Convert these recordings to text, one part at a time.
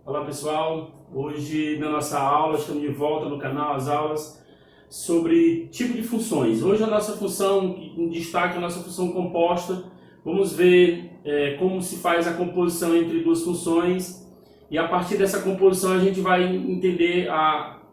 Olá pessoal, hoje na nossa aula, estamos de volta no canal, as aulas sobre tipo de funções. Hoje a nossa função, em destaque a nossa função composta, vamos ver como se faz a composição entre duas funções e a partir dessa composição a gente vai entender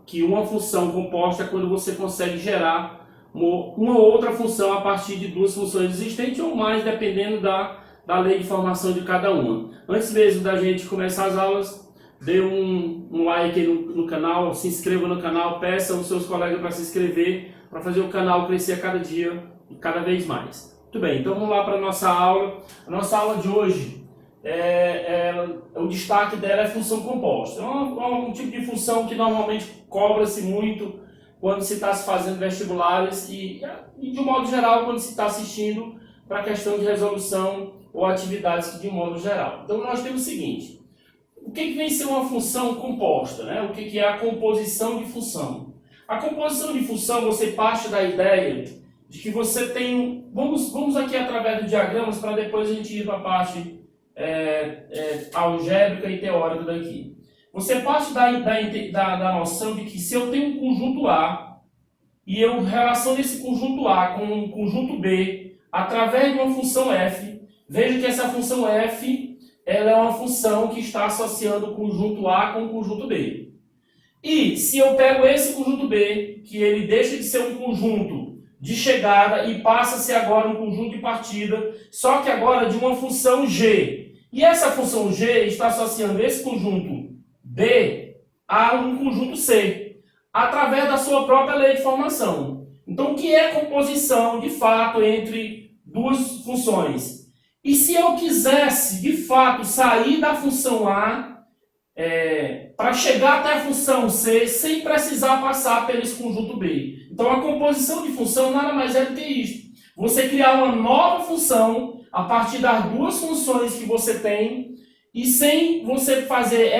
que uma função composta é quando você consegue gerar uma outra função a partir de duas funções existentes ou mais, dependendo da lei de formação de cada uma. Antes mesmo da gente começar as aulas, dê um like aí no canal, se inscreva no canal, peça aos seus colegas para se inscrever, para fazer o canal crescer a cada dia e cada vez mais. Muito bem, então vamos lá para a nossa aula. A nossa aula de hoje, o destaque dela é a função composta. É um tipo de função que normalmente cobra-se muito quando se está se fazendo vestibulares e de um modo geral, quando se está assistindo para a questão de resolução ou atividades de um modo geral. Então nós temos o seguinte: o que vem ser uma função composta, né? O que é a composição de função? A composição de função, você parte da ideia de que você tem... Vamos aqui através de diagramas para depois a gente ir para a parte algébrica e teórica daqui. Você parte da noção de que se eu tenho um conjunto A e eu relaciono esse conjunto A com um conjunto B através de uma função f, veja que essa função f ela é uma função que está associando o conjunto A com o conjunto B. E se eu pego esse conjunto B, que ele deixa de ser um conjunto de chegada e passa a ser agora um conjunto de partida, só que agora de uma função G. E essa função G está associando esse conjunto B a um conjunto C, através da sua própria lei de formação. Então, o que é composição, de fato, entre duas funções? E se eu quisesse, de fato, sair da função A para chegar até a função C sem precisar passar pelo esse conjunto B. Então, a composição de função nada mais é do que isto. Você criar uma nova função a partir das duas funções que você tem e sem você fazer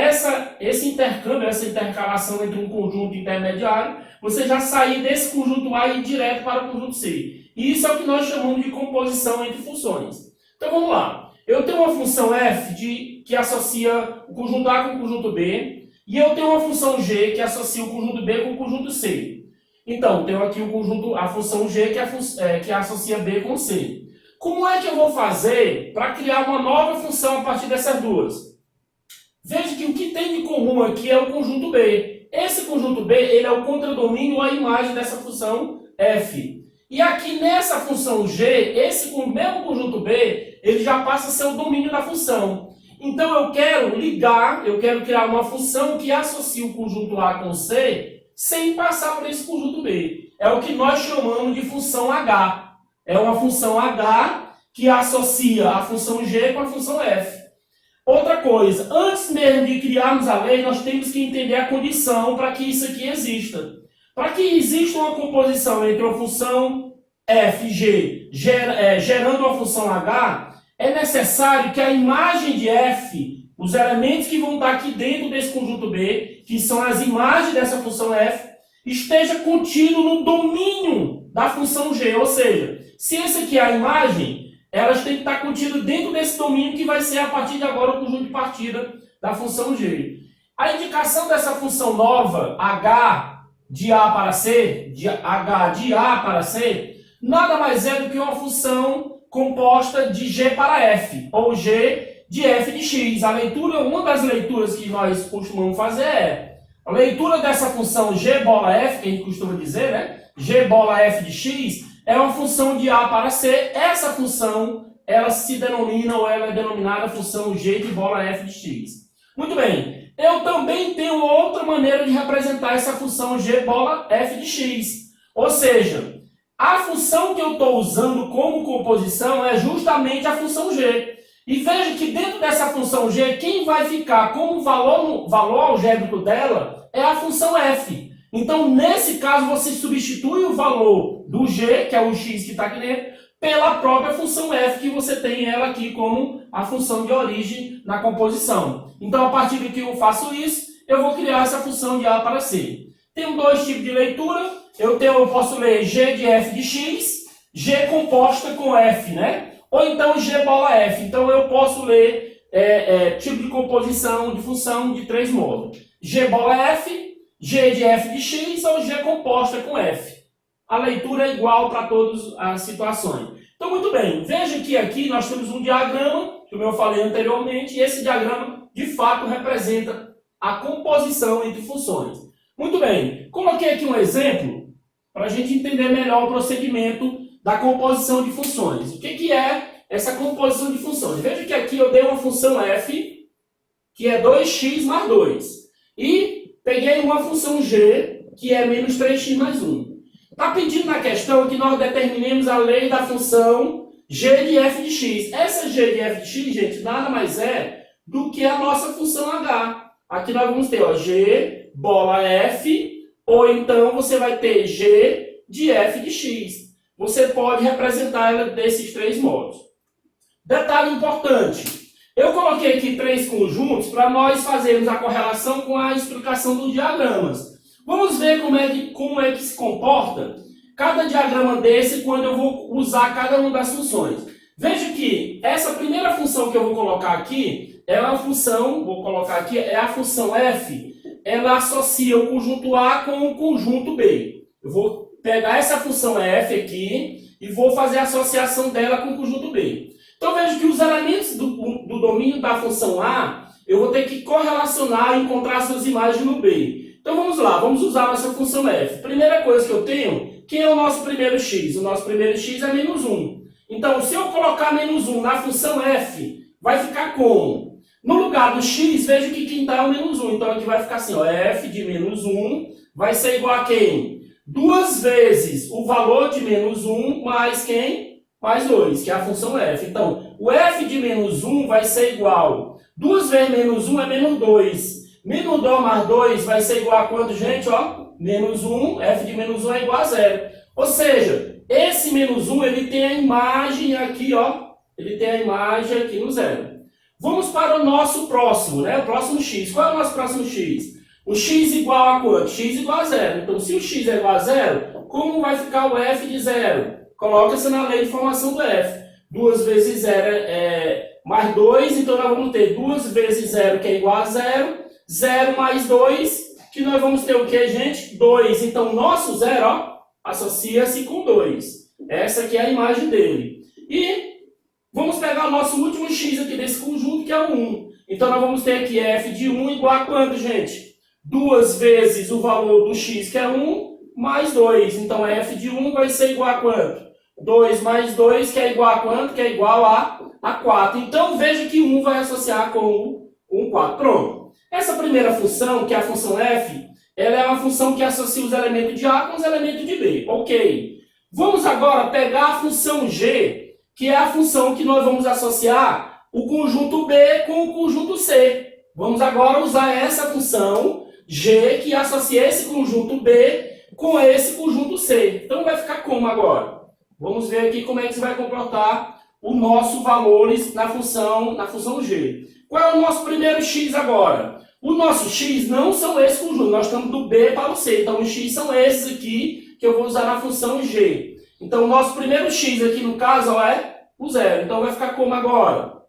esse intercâmbio, essa intercalação entre um conjunto intermediário, você já sair desse conjunto A e ir direto para o conjunto C. E isso é o que nós chamamos de composição entre funções. Então vamos lá, eu tenho uma função f que associa o conjunto A com o conjunto B, e eu tenho uma função g que associa o conjunto B com o conjunto C. Então, tenho aqui a função g que associa B com C. Como é que eu vou fazer para criar uma nova função a partir dessas duas? Veja que o que tem de comum aqui é o conjunto B. Esse conjunto B ele é o contradomínio ou a imagem dessa função f. E aqui nessa função g, esse mesmo conjunto B, ele já passa a ser o domínio da função. Então eu quero criar uma função que associe o conjunto A com C, sem passar por esse conjunto B. É o que nós chamamos de função H. É uma função H que associa a função G com a função F. Outra coisa, antes mesmo de criarmos a lei, nós temos que entender a condição para que isso aqui exista. Para que exista uma composição entre uma função f e g gerando uma função h, é necessário que a imagem de f, os elementos que vão estar aqui dentro desse conjunto B, que são as imagens dessa função f, esteja contido no domínio da função g. Ou seja, se essa aqui é a imagem, elas têm que estar contidas dentro desse domínio que vai ser a partir de agora o conjunto de partida da função g. A indicação dessa função nova, h de A para C, H de A para C, nada mais é do que uma função composta de G para F, ou G de F de X. Uma das leituras que nós costumamos fazer é a leitura dessa função G bola F, que a gente costuma dizer, né? G bola F de X, é uma função de A para C. Essa função, ela se denomina, ou ela é denominada função G de bola F de X. Muito bem. Eu também tenho outra maneira de representar essa função g bola f de x. Ou seja, a função que eu estou usando como composição é justamente a função g. E veja que dentro dessa função g, quem vai ficar como valor algébrico dela é a função f. Então, nesse caso, você substitui o valor do g, que é o x que está aqui dentro, pela própria função f, que você tem ela aqui como a função de origem na composição. Então, a partir de que eu faço isso, eu vou criar essa função de A para C. Tenho dois tipos de leitura. Eu posso ler G de F de X, G composta com F, né? Ou então G bola F. Então, eu posso ler tipo de composição de função de 3 modos. G bola F, G de F de X ou G composta com F. A leitura é igual para todas as situações. Então, muito bem, veja que aqui nós temos um diagrama, como eu falei anteriormente, e esse diagrama, de fato, representa a composição entre funções. Muito bem, coloquei aqui um exemplo para a gente entender melhor o procedimento da composição de funções. O que é essa composição de funções? Veja que aqui eu dei uma função f, que é 2x mais 2. E peguei uma função g, que é menos 3x mais 1. Está pedindo na questão que nós determinemos a lei da função g de f de x. Essa g de f de x, gente, nada mais é do que a nossa função h. Aqui nós vamos ter g bola f, ou então você vai ter g de f de x. Você pode representar ela desses 3 modos. Detalhe importante. Eu coloquei aqui 3 conjuntos para nós fazermos a correlação com a explicação dos diagramas. Vamos ver como é que se comporta cada diagrama desse quando eu vou usar cada uma das funções. Veja que essa primeira função que eu vou colocar aqui é uma função, vou colocar aqui, é a função f. Ela associa o conjunto A com o conjunto B. Eu vou pegar essa função f aqui e vou fazer a associação dela com o conjunto B. Então veja que os elementos do domínio da função A, eu vou ter que correlacionar e encontrar suas imagens no B. Então vamos lá, vamos usar a nossa função f. Primeira coisa que eu tenho, quem é o nosso primeiro x? O nosso primeiro x é menos 1. Então, se eu colocar menos 1 na função f, vai ficar como? No lugar do x, veja que quem está é o menos 1. Então aqui vai ficar assim, ó, f de menos 1 vai ser igual a quem? 2 vezes o valor de menos 1 mais quem? Mais 2, que é a função f. Então, o f de menos 1 vai ser igual. 2 vezes menos 1 é menos 2. Menos 2 mais 2 vai ser igual a quanto, gente? Ó, menos 1, f de menos 1 é igual a 0. Ou seja, esse menos 1 ele tem a imagem aqui, ó. Ele tem a imagem aqui no 0. Vamos para o nosso próximo, né? O próximo x. Qual é o nosso próximo x? O x igual a quanto? X igual a 0. Então, se o x é igual a 0, como vai ficar o f de 0? Coloca-se na lei de formação do f. 2 vezes 0 é mais 2, então nós vamos ter 2 vezes 0, que é igual a 0. 0 mais 2, que nós vamos ter o que, gente? 2. Então, o nosso 0, ó, associa-se com 2. Essa aqui é a imagem dele. E vamos pegar o nosso último x aqui desse conjunto, que é o 1. Então, nós vamos ter aqui f de 1 igual a quanto, gente? 2 vezes o valor do x, que é 1, mais 2. Então, f de 1 vai ser igual a quanto? 2 mais 2, que é igual a quanto? Que é igual a 4. Então, veja que 1 vai associar com o 4. Pronto. Essa primeira função, que é a função f, ela é uma função que associa os elementos de A com os elementos de B. Ok. Vamos agora pegar a função g, que é a função que nós vamos associar o conjunto B com o conjunto C. Vamos agora usar essa função g, que associa esse conjunto B com esse conjunto C. Então, vai ficar como agora? Vamos ver aqui como é que se vai comportar o nosso valores na função g. Qual é o nosso primeiro x agora? O nosso x não são esses conjuntos, nós estamos do B para o C. Então, os x são esses aqui que eu vou usar na função g. Então, o nosso primeiro x aqui, no caso, ó, é o 0. Então, vai ficar como agora?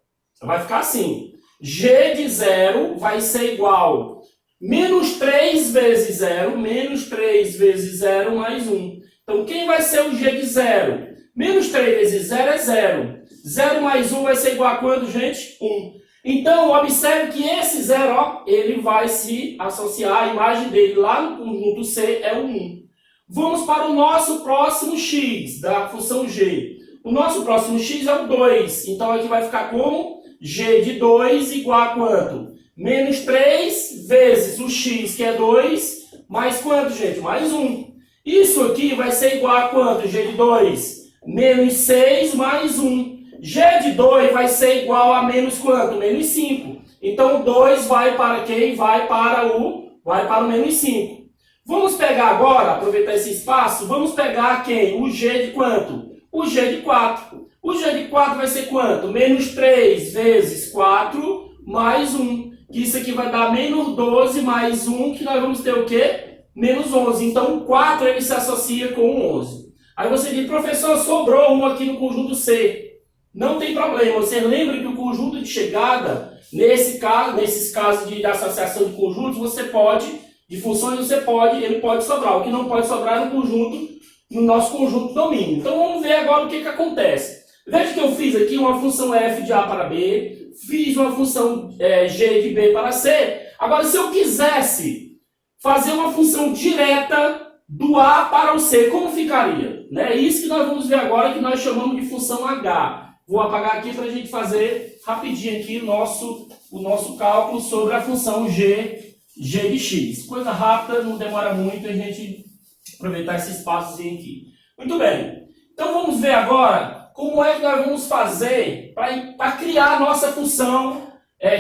Vai ficar assim. G de 0 vai ser igual menos 3 vezes 0, menos 3 vezes 0 mais 1. Então, quem vai ser o g de 0? Menos 3 vezes 0 é 0. 0 mais 1 vai ser igual a quanto, gente? 1. Então, observe que esse 0, ó, ele vai se associar, a imagem dele lá no conjunto C é o 1. Vamos para o nosso próximo x, da função g. O nosso próximo x é o 2. Então, aqui vai ficar como? G de 2 igual a quanto? Menos 3 vezes o x, que é 2, mais quanto, gente? Mais 1. Isso aqui vai ser igual a quanto, g de 2? Menos 6 mais 1. G de 2 vai ser igual a menos quanto? Menos 5. Então, o 2 vai para quem? Vai para o menos 5. Vamos pegar agora, aproveitar esse espaço, vamos pegar quem? O g de quanto? O g de 4. O g de 4 vai ser quanto? Menos 3 vezes 4 mais 1. Que isso aqui vai dar menos 12 mais 1, que nós vamos ter o quê? Menos 11. Então, o 4 ele se associa com o 11. Aí você diz, professor, sobrou um aqui no conjunto C. Não tem problema. Você lembra que o conjunto de chegada Nesses casos de associação de conjuntos, você pode, de funções, ele pode sobrar. O que não pode sobrar no nosso conjunto domínio. Então vamos ver agora o que acontece. Veja que eu fiz aqui uma função f de A para B, fiz uma função g de B para C. Agora, se eu quisesse fazer uma função direta do A para o C, como ficaria? É isso que nós vamos ver agora, que nós chamamos de função H. Vou apagar aqui para a gente fazer rapidinho aqui o nosso cálculo sobre a função g de x. Coisa rápida, não demora muito a gente aproveitar esse espaçozinho aqui. Muito bem. Então vamos ver agora como é que nós vamos fazer para criar a nossa função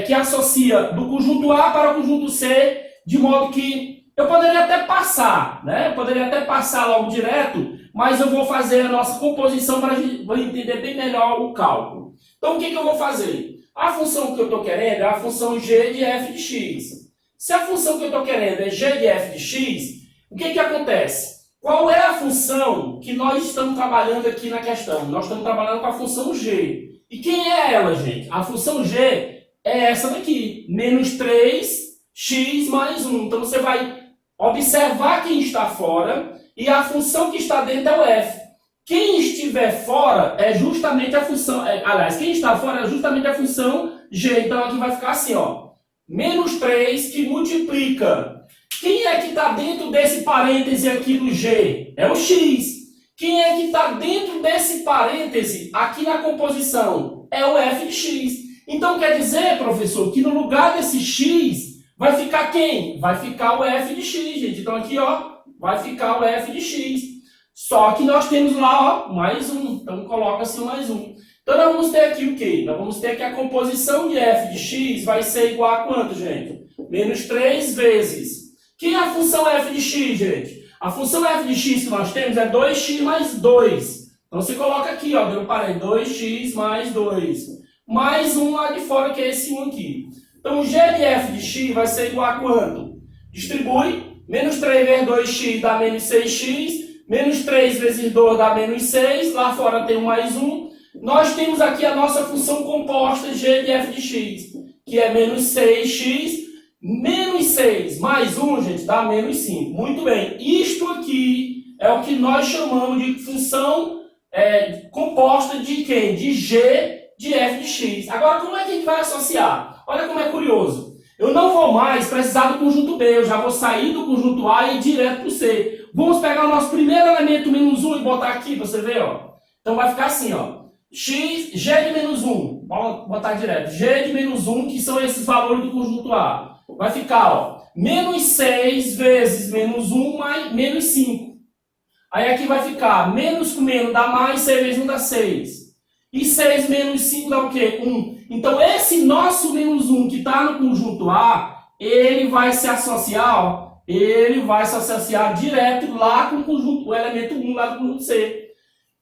que associa do conjunto A para o conjunto C, de modo que eu poderia até passar, né? Eu poderia até passar logo direto, mas eu vou fazer a nossa composição para a gente entender bem melhor o cálculo. Então o que eu vou fazer? A função que eu estou querendo é a função g de f de x. Se a função que eu estou querendo é g de f de x, o que acontece? Qual é a função que nós estamos trabalhando aqui na questão? Nós estamos trabalhando com a função g. E quem é ela, gente? A função g é essa daqui, menos 3x mais 1. Então você vai observar quem está fora e a função que está dentro é o f. Quem estiver fora é justamente a função... aliás, quem está fora é justamente a função g. Então aqui vai ficar assim, ó. Menos 3 que multiplica. Quem é que está dentro desse parêntese aqui do g? É o x. Quem é que está dentro desse parêntese aqui na composição? É o f de x. Então quer dizer, professor, que no lugar desse x vai ficar quem? Vai ficar o f de x, gente. Então aqui, ó, vai ficar o f de x. Só que nós temos lá, ó, mais 1. Então coloca-se o mais 1. Então nós vamos ter aqui o quê? Nós vamos ter que a composição de f de x vai ser igual a quanto, gente? Menos 3 vezes. Quem é a função f de x, gente? A função f de x que nós temos é 2x mais 2. Então você coloca aqui, ó, deu para 2x mais 2. Mais 1 lá de fora, que é esse 1 aqui. Então, g de f de x vai ser igual a quanto? Distribui. Menos 3 vezes 2x dá menos 6x. Menos 3 vezes 2 dá menos 6. Lá fora tem um mais 1. Nós temos aqui a nossa função composta g de f de x, que é menos 6x. Menos 6 mais 1, gente, dá menos 5. Muito bem. Isto aqui é o que nós chamamos de função composta de quem? De g de f de x. Agora, como é que a gente vai associar? Olha como é curioso. Eu não vou mais precisar do conjunto B. Eu já vou sair do conjunto A e ir direto para o C. Vamos pegar o nosso primeiro elemento, menos 1, e botar aqui para você ver, ó. Então vai ficar assim, ó. G de menos 1. Vamos botar direto. G de menos 1, que são esses valores do conjunto A. Vai ficar, ó, menos 6 vezes menos 1 mais menos 5. Aí aqui vai ficar menos com menos dá mais, 6 vezes 1 dá 6. E 6 menos 5 dá o quê? 1. Então esse nosso menos 1 que está no conjunto A, ele vai se associar, ó, ele vai se associar direto lá com o conjunto, o elemento 1 lá do conjunto C.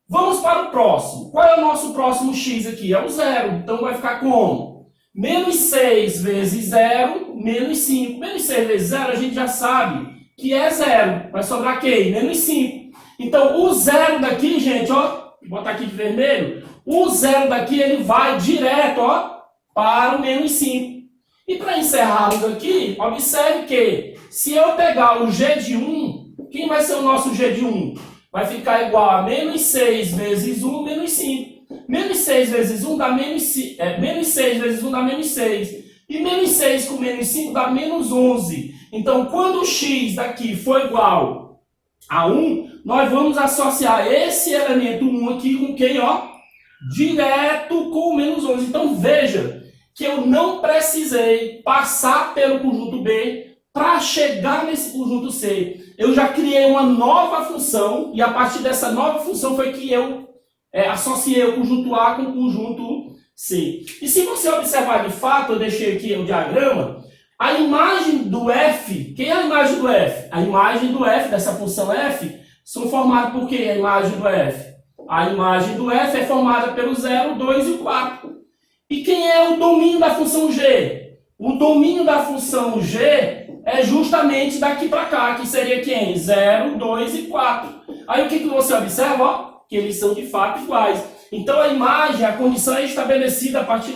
Vamos para o próximo. Qual é o nosso próximo x aqui? É o 0. Então vai ficar como? Menos 6 vezes 0, menos 5. Menos 6 vezes 0 a gente já sabe que é 0. Vai sobrar quem? Menos 5. Então o 0 daqui, gente, ó, vou botar aqui de vermelho. O 0 daqui ele vai direto, ó, para o menos 5. E para encerrarmos aqui, observe que se eu pegar o g de 1, quem vai ser o nosso g de 1? Vai ficar igual a menos 6 vezes 1, menos 5. Menos 6 vezes 1 dá menos 6. Menos 6 vezes 1 dá menos 6. E menos 6 com menos 5 dá menos 11. Então, quando o x daqui for igual a 1, nós vamos associar esse elemento 1 aqui com quem, ó? Direto com o menos 11. Então, veja que eu não precisei passar pelo conjunto B para chegar nesse conjunto C. Eu já criei uma nova função e a partir dessa nova função foi que eu associei o conjunto A com o conjunto C. E se você observar de fato, eu deixei aqui o diagrama, a imagem do F, quem é a imagem do F? A imagem do F, dessa função F, são formadas por quem a imagem do F? A imagem do F é formada pelo 0, 2 e 4. E quem é o domínio da função G? O domínio da função G é justamente daqui para cá, que seria quem? 0, 2 e 4. Aí o que você observa? Ó, que eles são de fato iguais. Então a imagem, a condição é estabelecida a partir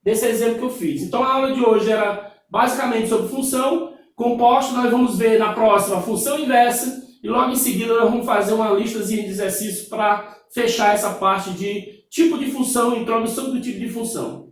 desse exemplo que eu fiz. Então a aula de hoje era basicamente sobre função composta. Nós vamos ver na próxima a função inversa e logo em seguida nós vamos fazer uma listazinha de exercícios para fechar essa parte de tipo de função, introdução do tipo de função.